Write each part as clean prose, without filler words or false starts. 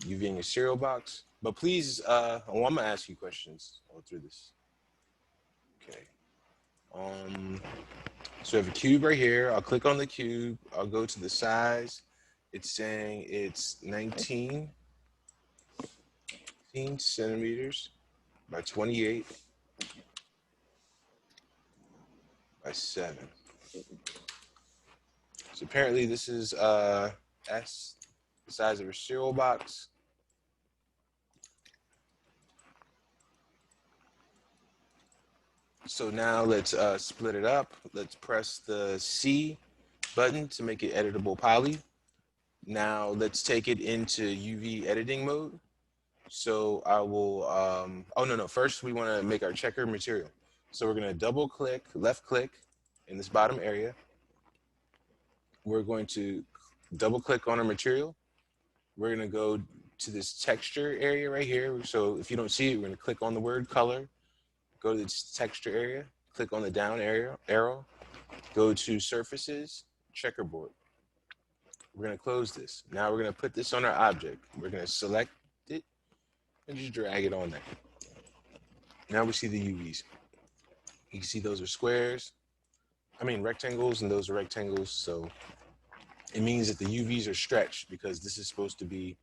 UVing a cereal box. But please, I'm gonna ask you questions all through this. Okay. Um, so I have a cube right here. I'll click on the cube. I'll go to the size. It's saying it's 19 centimeters by 28 by 7. So apparently this is S, the size of a cereal box. So now let's split it up. Let's press the C button to make it editable poly. Now let's take it into UV editing mode. So I will, oh no, first we want to make our checker material. So we're going to double click, left click in this bottom area. We're going to double click on our material. We're going to go to this texture area right here. So if you don't see it, we're going to click on the word color, go to this texture area, click on the down arrow, go to surfaces, checkerboard. We're going to close this. Now we're going to put this on our object. We're going to select it and just drag it on there. Now we see the UVs. You can see those are squares. I mean rectangles, and those are rectangles. So it means that the UVs are stretched because this is supposed to be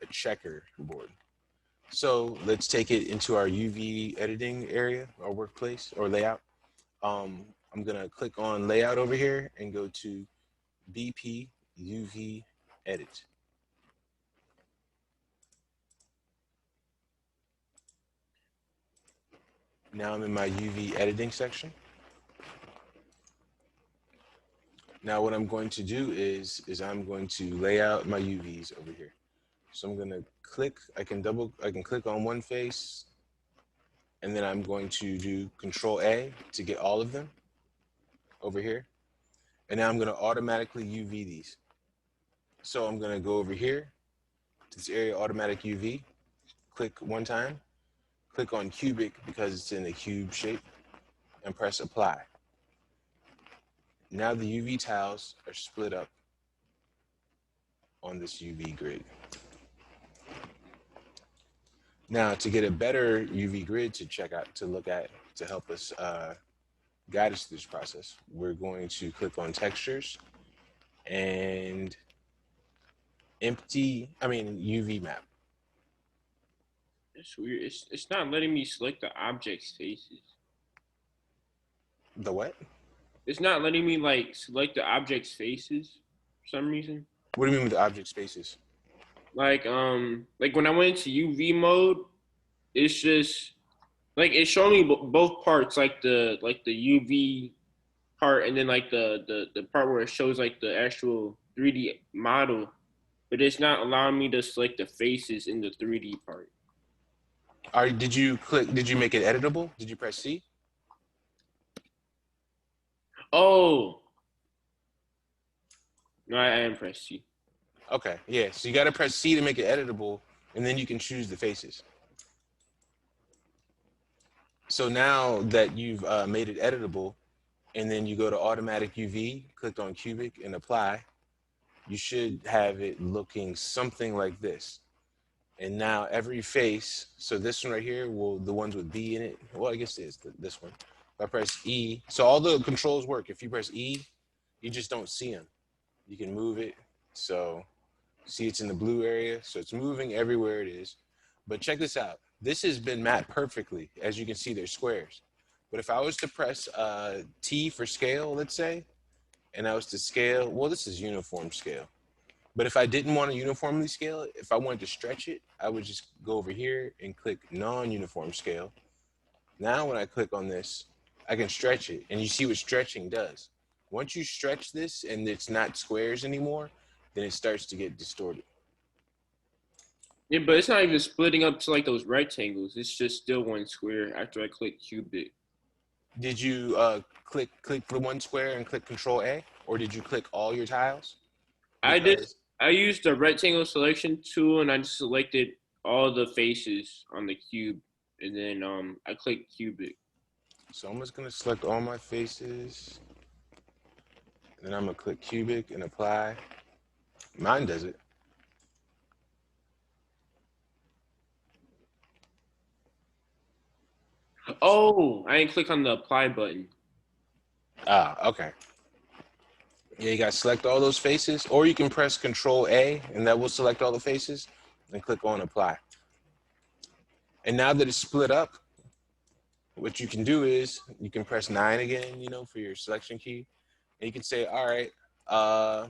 a checkerboard. So let's take it into our UV editing area, our workplace or layout. I'm gonna click on layout over here and go to BP UV edit. Now I'm in my UV editing section. Now what I'm going to do is I'm going to lay out my UVs over here. So I'm gonna click, I can click on one face, and then I'm going to do Control A to get all of them over here. And now I'm gonna automatically UV these. So I'm gonna go over here to this area, automatic UV, click one time, click on cubic because it's in a cube shape, and press apply. Now the UV tiles are split up on this UV grid. Now to get a better UV grid to check out, to look at, to help us guide us through this process, we're going to click on textures and UV map. It's weird. It's not letting me select the object's faces. The what? It's not letting me like select the object's faces for some reason. What do you mean with the object spaces? Like when I went into UV mode, it's just like it's showing me both parts, like the UV part, and then like the part where it shows like the actual 3D model, but it's not allowing me to select the faces in the 3D part. Did you click? Did you make it editable? Did you press C? Oh no, I am press C. Okay, yeah. So you got to press C to make it editable, and then you can choose the faces. So now that you've made it editable, and then you go to automatic UV, click on cubic and apply, you should have it looking something like this. And now every face, so this one right here, the ones with B in it, well, I guess it is this one. If I press E, so all the controls work. If you press E, you just don't see them. You can move it. So see it's in the blue area, so it's moving everywhere it is. But check this out. This has been mapped perfectly. As you can see, there's squares. But if I was to press T for scale, let's say, and I was to scale, well, this is uniform scale. But if I didn't want to uniformly scale it, if I wanted to stretch it, I would just go over here and click non-uniform scale. Now when I click on this, I can stretch it, and you see what stretching does. Once you stretch this and it's not squares anymore, then it starts to get distorted. Yeah, but it's not even splitting up to like those rectangles. It's just still one square after I click cubic. Did you click the one square and click Control A, or did you click all your tiles? I just Because I used the rectangle selection tool and I just selected all the faces on the cube, and then I clicked cubic. so I'm just gonna select all my faces, and then I'm gonna click cubic and apply. Mine does it. Oh, I didn't click on the apply button. Ah, okay. Yeah, you got to select all those faces, or you can press Control A, and that will select all the faces, and click on Apply. And now that it's split up, what you can do is you can press 9 again, for your selection key, and you can say, all right, uh,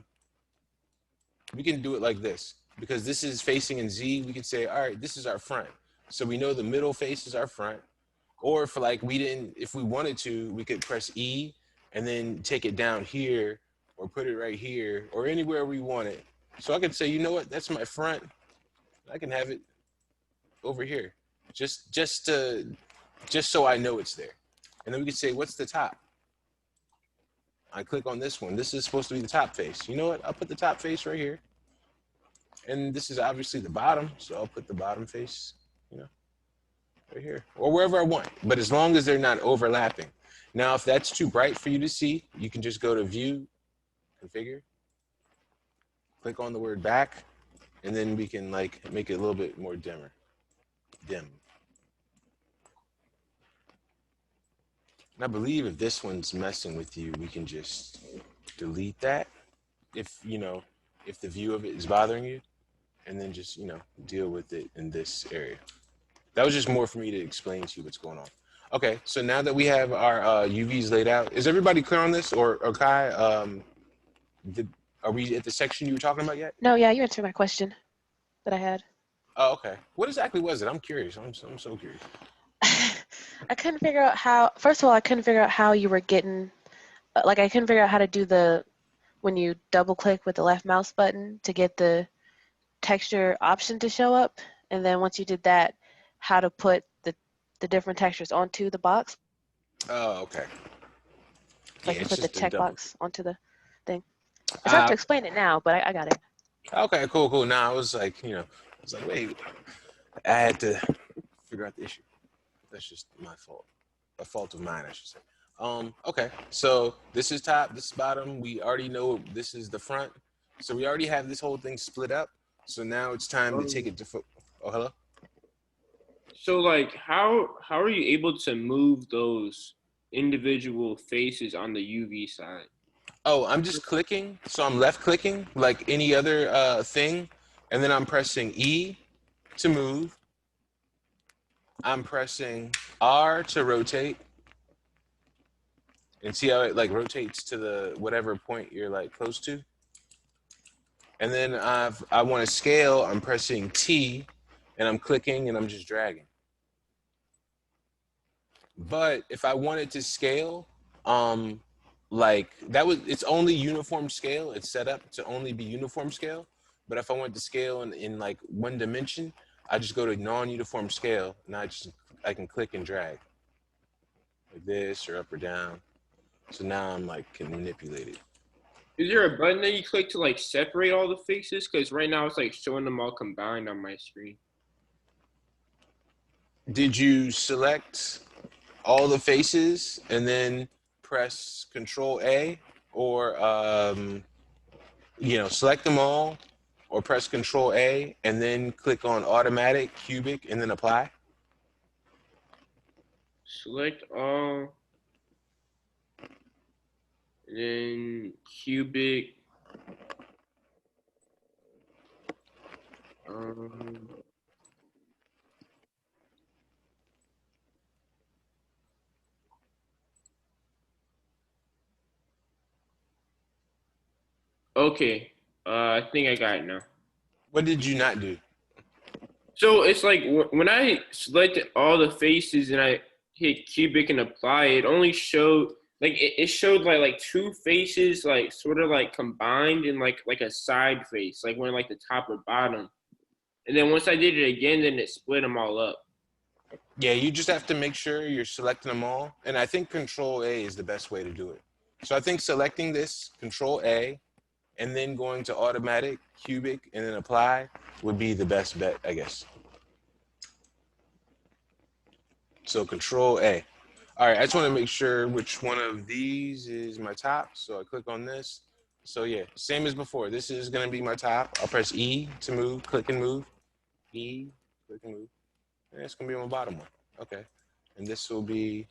we can do it like this. Because this is facing in Z, we can say, all right, this is our front. So we know the middle face is our front. Or if we wanted to, we could press E and then take it down here or put it right here or anywhere we want it. So I could say, you know what, that's my front. I can have it over here, just so I know it's there. And then we could say, what's the top? I click on this one. This is supposed to be the top face. You know what? I'll put the top face right here. And this is obviously the bottom, so I'll put the bottom face, right here, or wherever I want. But as long as they're not overlapping. Now, if that's too bright for you to see, you can just go to View, Configure, click on the word back, and then we can make it a little bit more dim. And I believe if this one's messing with you, we can just delete that if the view of it is bothering you, and then just deal with it in this area. That was just more for me to explain to you what's going on. Okay, so now that we have our UVs laid out, is everybody clear on this? Or Kai, are we at the section you were talking about yet? No, yeah, you answered my question that I had. Oh, okay. What exactly was it? I'm curious. I'm so curious. I couldn't figure out how. First of all, I couldn't figure out how you were getting. I couldn't figure out how to do when you double click with the left mouse button to get the texture option to show up, and then once you did that, how to put the different textures onto the box. Oh, okay. So I Yeah, can it's put the just a double. checkbox onto the thing. It's hard to explain it now, but I got it. Okay, cool. Now I was like, wait, I had to figure out the issue. That's just my fault. A fault of mine, I should say. Okay, so this is top, this is bottom. We already know this is the front. So we already have this whole thing split up. So now it's time to take it to oh, hello? So like how are you able to move those individual faces on the UV side? Oh, I'm just clicking. So I'm left clicking like any other thing. And then I'm pressing E to move. I'm pressing R to rotate. And see how it rotates to the whatever point you're close to. And then I want to scale. I'm pressing T, and I'm clicking, and I'm just dragging. But if I wanted to scale, it's only uniform scale. It's set up to only be uniform scale. But if I want to scale in one dimension, I just go to non-uniform scale, and I can click and drag like this or up or down. So now I'm can manipulate it. Is there a button that you click to separate all the faces? Because right now it's showing them all combined on my screen. Did you select all the faces and then press Control A, or select them all, or press Control A and then click on Automatic, Cubic, and then Apply? Select all, and then cubic. Um, okay, I think I got it now. What did you not do? So it's like when I selected all the faces and I hit cubic and apply, it only showed it showed like two faces sort of combined in like a side face, like one the top or bottom. And then once I did it again, then it split them all up. Yeah, you just have to make sure you're selecting them all. And I think Control A is the best way to do it. So I think selecting this, Control A, and then going to Automatic, Cubic, and then Apply would be the best bet, I guess. So Control A. All right, I just want to make sure which one of these is my top. So I click on this. So yeah, same as before. This is going to be my top. I'll press E to move, click and move. E, click and move. And it's going to be my bottom one. Okay. And this will be,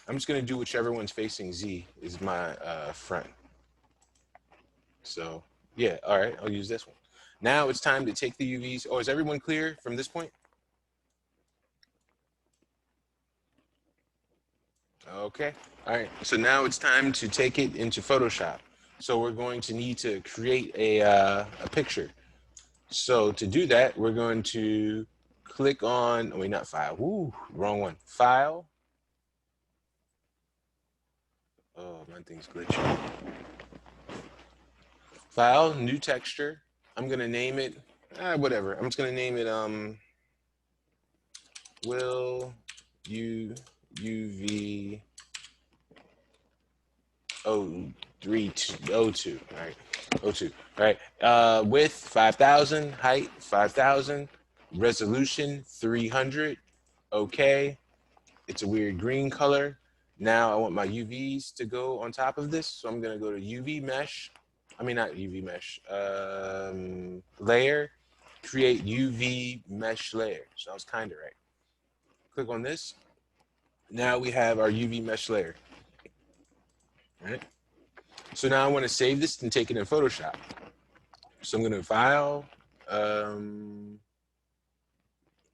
I'm just gonna do whichever one's facing Z is my front. So yeah, all right, I'll use this one. Now it's time to take the UVs. Oh, is everyone clear from this point? Okay, all right. So now it's time to take it into Photoshop. So we're going to need to create a picture. So to do that, we're going to click on, oh, wait, not file, woo, wrong one. File. Oh, my thing's glitching. File, new texture. I'm gonna name it, whatever. I'm just gonna name it, will you UV 0302, all right, 02, all right. Width 5,000, height 5,000, resolution 300, okay. It's a weird green color. Now I want my UVs to go on top of this, so I'm gonna go to UV mesh. I mean, not UV mesh, layer, create UV mesh layer. So I was kind of right. Click on this. Now we have our UV mesh layer. All right. So now I want to save this and take it in Photoshop. So I'm going to file,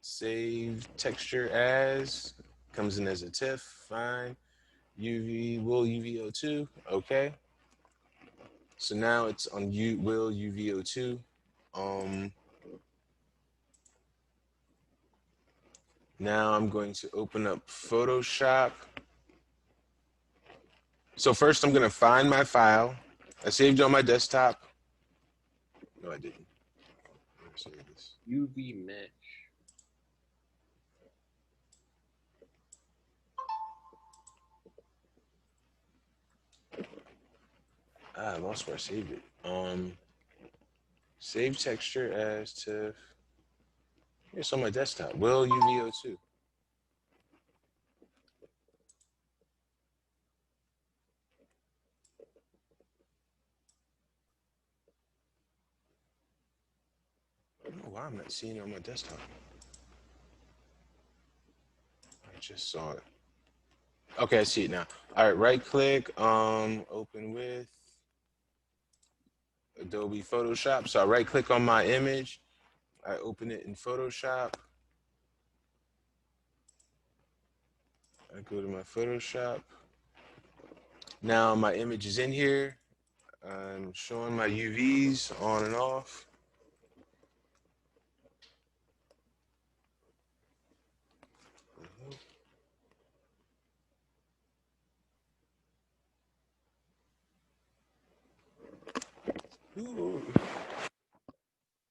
save texture as, comes in as a TIFF, fine. UV, will UV02, okay. So now it's on will UV02. Now I'm going to open up Photoshop. So first I'm going to find my file. I saved it on my desktop. No, I didn't. Save this. UV mesh. I lost where I saved it. Save texture as TIFF. It's on my desktop. Will UV02. I don't know why I'm not seeing it on my desktop. I just saw it. Okay, I see it now. All right, right click, open with Adobe Photoshop. So I right click on my image. I open it in Photoshop. I go to my Photoshop. Now my image is in here. I'm showing my UVs on and off. Ooh.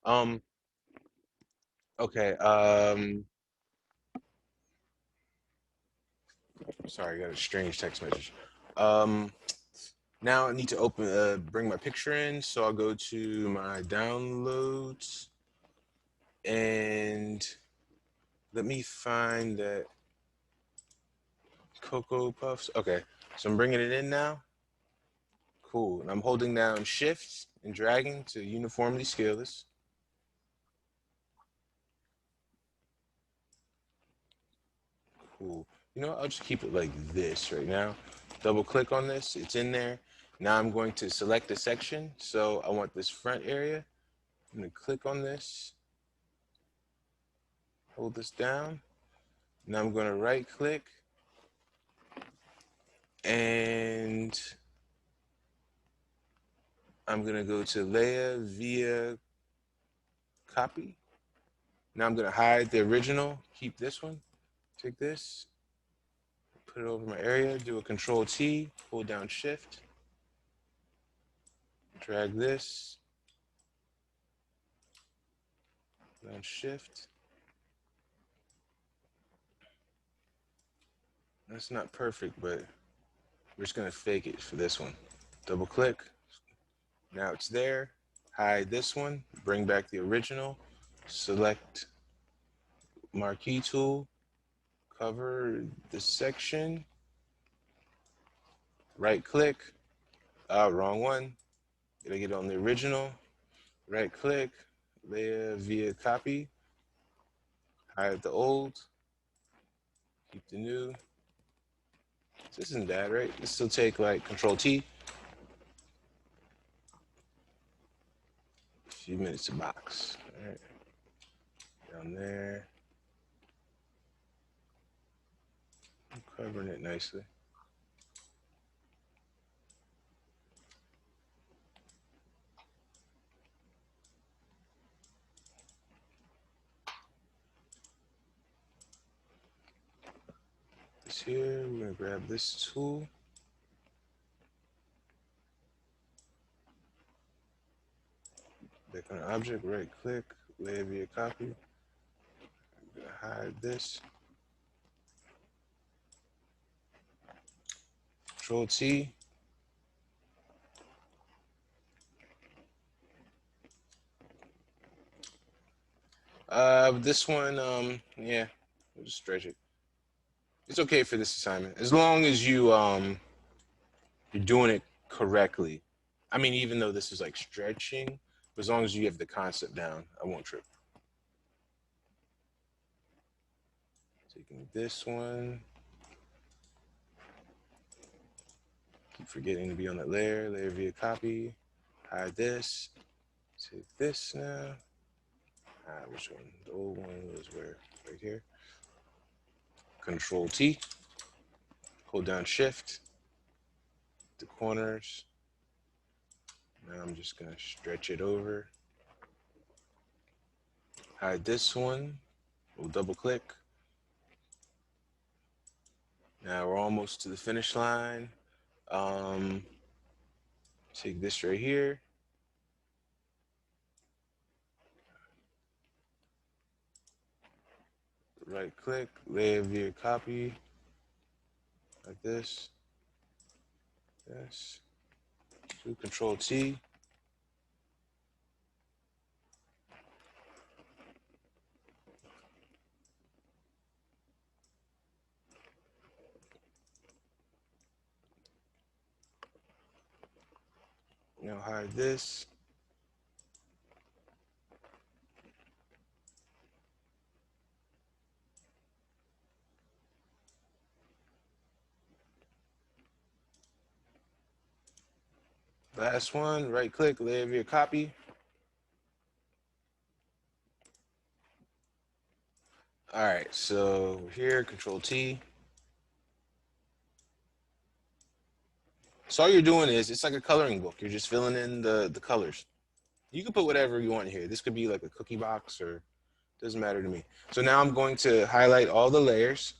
Um, okay, sorry, I got a strange text message. Um, Now I need to bring my picture in. So I'll go to my downloads and let me find that Cocoa Puffs. Okay, so I'm bringing it in now. Cool. And I'm holding down Shift and dragging to uniformly scale this. Cool. You know what? I'll just keep it like this right now. Double click on this. It's in there. Now I'm going to select a section. So I want this front area. I'm going to click on this. Hold this down. Now I'm going to right click and I'm going to go to layer via copy. Now I'm going to hide the original, keep this one, take this, put it over my area, do a Control T, hold down Shift, drag this, down Shift. That's not perfect, but we're just going to fake it for this one. Double click. Now it's there. Hide this one, bring back the original, select marquee tool, cover the section, right click, wrong one, gotta get on the original, right click, layer via copy, hide the old, Keep the new. This isn't bad, right? This will take like Control T. A few minutes to box. All right. Down there. I'm covering it nicely. This here, we're gonna grab this tool. Back on the object, right click, layer via copy. I'm gonna hide this. Control T. This one, yeah, we'll just stretch it. It's okay for this assignment as long as you're doing it correctly. I mean, even though this is like stretching, but as long as you have the concept down, I won't trip. Taking this one. Keep forgetting to be on that layer. Layer via copy. Hide this. Take this now. Which one? The old one was where? Right here. Control T. Hold down Shift. The corners. Now I'm just gonna stretch it over. Hide this one. We'll double click. Now we're almost to the finish line. Take this right here. Right click, layer via copy. Like this. Yes. Do Control T. Now hide this. Last one, right click, layer via copy. All right, so here, Control T. So all you're doing is, it's like a coloring book. You're just filling in the colors. You can put whatever you want here. This could be like a cookie box or doesn't matter to me. So now I'm going to highlight all the layers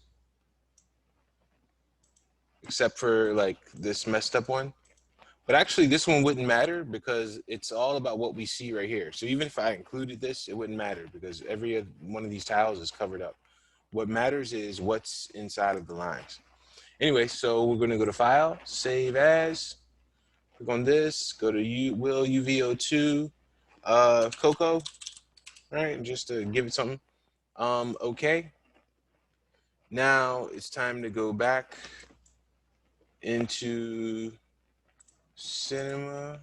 except for like this messed up one. But actually this one wouldn't matter because it's all about what we see right here. So even if I included this, it wouldn't matter because every one of these tiles is covered up. What matters is what's inside of the lines. Anyway, so we're gonna go to File, Save As, click on this, go to Will UV02, Cocoa, right? Just to give it something. Okay. Now it's time to go back into Cinema.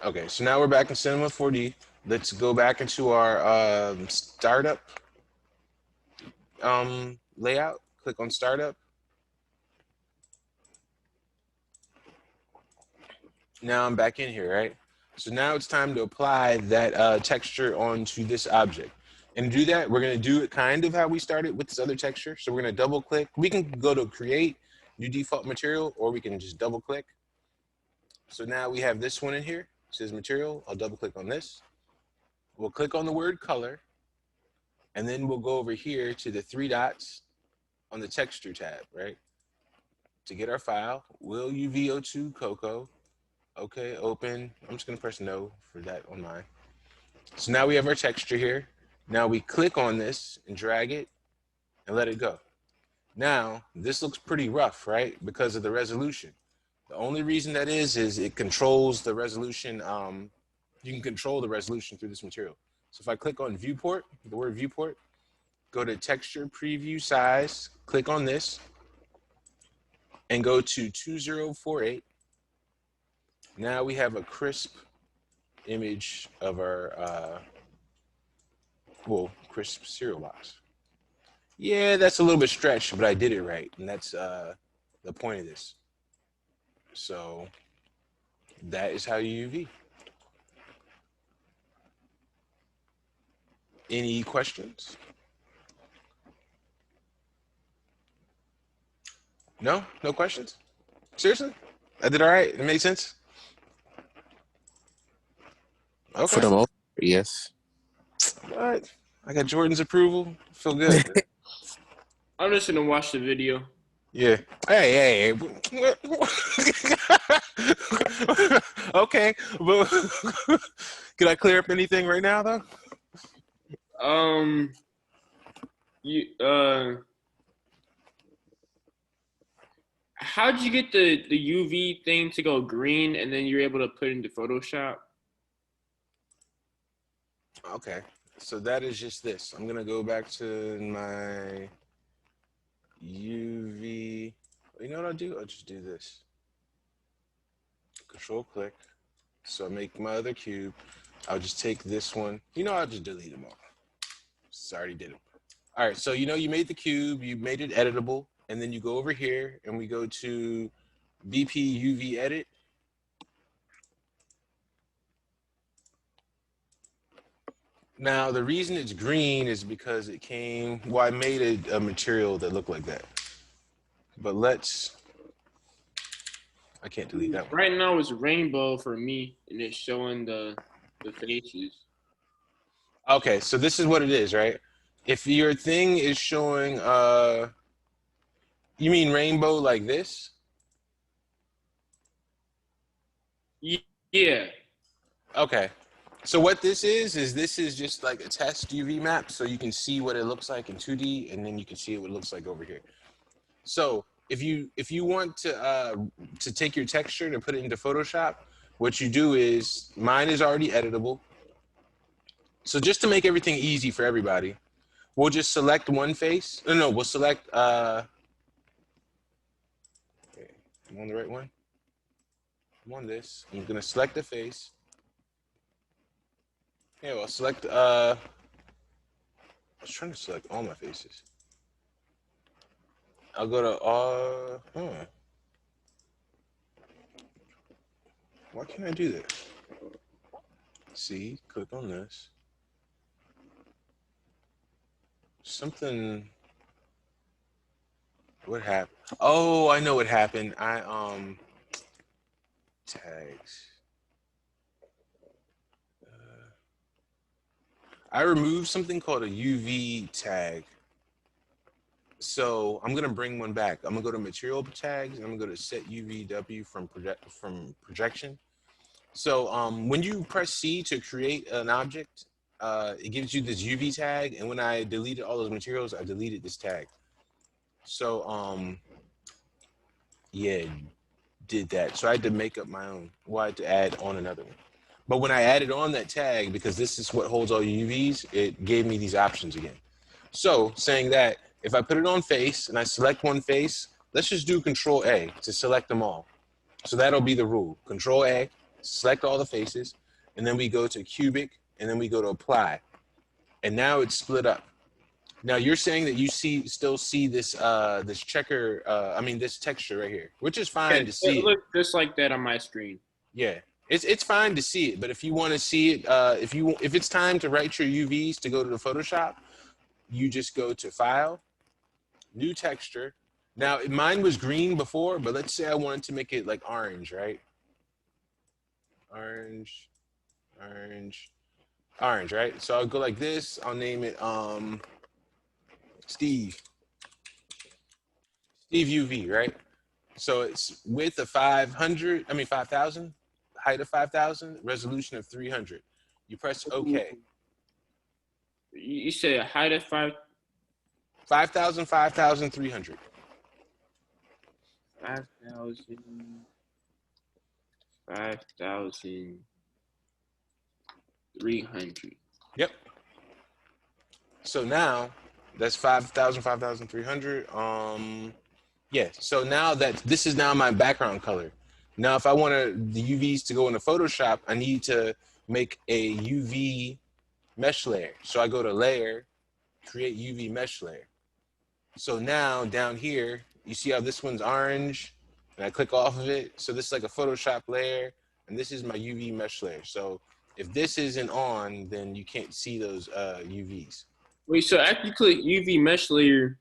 Okay, so now we're back in Cinema 4D. Let's go back into our startup layout. Click on Startup. Now I'm back in here, right? So now it's time to apply that texture onto this object. And to do that, we're gonna do it kind of how we started with this other texture. So we're gonna double click. We can go to Create, New Default Material, or we can just double click. So now we have this one in here. It says Material. I'll double click on this. We'll click on the word Color. And then we'll go over here to the 3 dots on the Texture tab, right? To get our file, Will UV02 Cocoa. Okay, open. I'm just gonna press no for that on mine. So now we have our texture here. Now we click on this and drag it and let it go. Now, this looks pretty rough, right? Because of the resolution. The only reason that is it controls the resolution. You can control the resolution through this material. So if I click on viewport, the word viewport, go to texture preview size, click on this, and go to 2048. Now we have a crisp image of our crisp cereal box. Yeah, that's a little bit stretched, but I did it right, and that's the point of this. So that is how you UV. Any questions? No? No questions? Seriously? I did all right? It made sense? For Okay. the most part, yes. All right. I got Jordan's approval. Feel good. I'm just gonna watch the video. Yeah. Hey. Okay. But can I clear up anything right now, though? You how'd you get the UV thing to go green and then you're able to put it into Photoshop? Okay. So that is just this. I'm going to go back to my UV. You know what I'll do? I'll just do this. Control click. So I make my other cube. I'll just take this one. I'll just delete them all. So I already did it. All right. So you made the cube. You made it editable. And then you go over here and we go to BP UV edit. Now, the reason it's green is because I made a material that looked like that. But I can't delete that one. Right now it's rainbow for me and it's showing the faces. Okay, so this is what it is, right? If your thing is showing, you mean rainbow like this? Yeah. Okay. So what this is just like a test UV map, so you can see what it looks like in 2D, and then you can see what it looks like over here. So if you want to take your texture and put it into Photoshop, what you do is, mine is already editable. So just to make everything easy for everybody, we'll just select one face. No, we'll select. Okay, I'm on the right one. I'm on this. I'm gonna select the face. Yeah, well, select. I was trying to select all my faces. I'll go to Why can't I do that? See, click on this. Something. What happened? Oh, I know what happened. Tags. I removed something called a UV tag. So I'm gonna bring one back. I'm gonna go to material tags and I'm gonna go to set UVW from projection. So when you press C to create an object, it gives you this UV tag. And when I deleted all those materials, I deleted this tag. So yeah, did that. So I had to make up my own. Well, I had to add on another one. But when I added on that tag, because this is what holds all your UVs, it gave me these options again. So saying that, if I put it on face and I select one face, let's just do Control A to select them all. So that'll be the rule. Control A, select all the faces, and then we go to cubic, and then we go to apply. And now it's split up. Now you're saying that you still see this this this texture right here, which is fine to see. It looks just like that on my screen. Yeah, it's fine to see it, but if you want to see it, if it's time to write your UVs to go to the Photoshop, you just go to File, New Texture. Now mine was green before, but let's say I wanted to make it like orange, right? Orange, right? So I'll go like this. I'll name it Steve UV, right? So it's width of 5,000, height of 5,000, resolution of 300. You press OK. You said height of 5,000, 5,300. 5,300. Yep. So now that's 5,000, 5,300. Yeah. So now this is now my background color. Now, if I want the UVs to go into Photoshop, I need to make a UV mesh layer. So I go to layer, create UV mesh layer. So now down here, you see how this one's orange, and I click off of it. So this is like a Photoshop layer, and this is my UV mesh layer. So if this isn't on, then you can't see those UVs. Wait, so after you click UV mesh layer,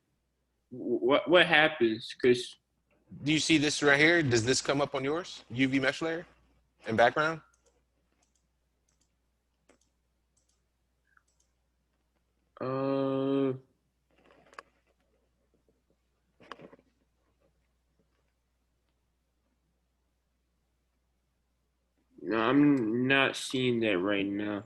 what happens? Because Do you see this right here? Does this come up on yours? UV mesh layer and background? no, I'm not seeing that right now.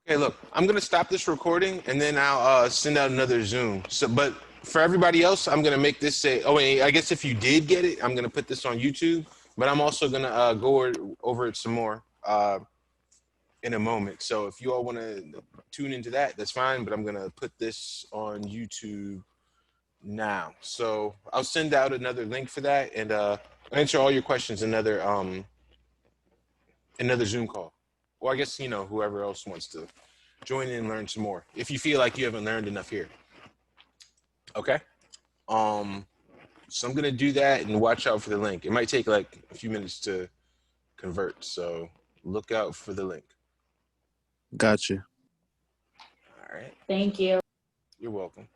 Okay, look, I'm gonna stop this recording and then I'll send out another Zoom. So, but for everybody else, I'm gonna make this say. Oh wait, I guess if you did get it, I'm gonna put this on YouTube. But I'm also gonna go over it some more in a moment. So if you all want to tune into that, that's fine. But I'm gonna put this on YouTube now. So I'll send out another link for that and answer all your questions. Another Zoom call. Or I guess, you know, whoever else wants to join in and learn some more. If you feel like you haven't learned enough here. Okay? So I'm gonna do that and watch out for the link. It might take like a few minutes to convert, so look out for the link. Gotcha. All right. Thank you. You're welcome.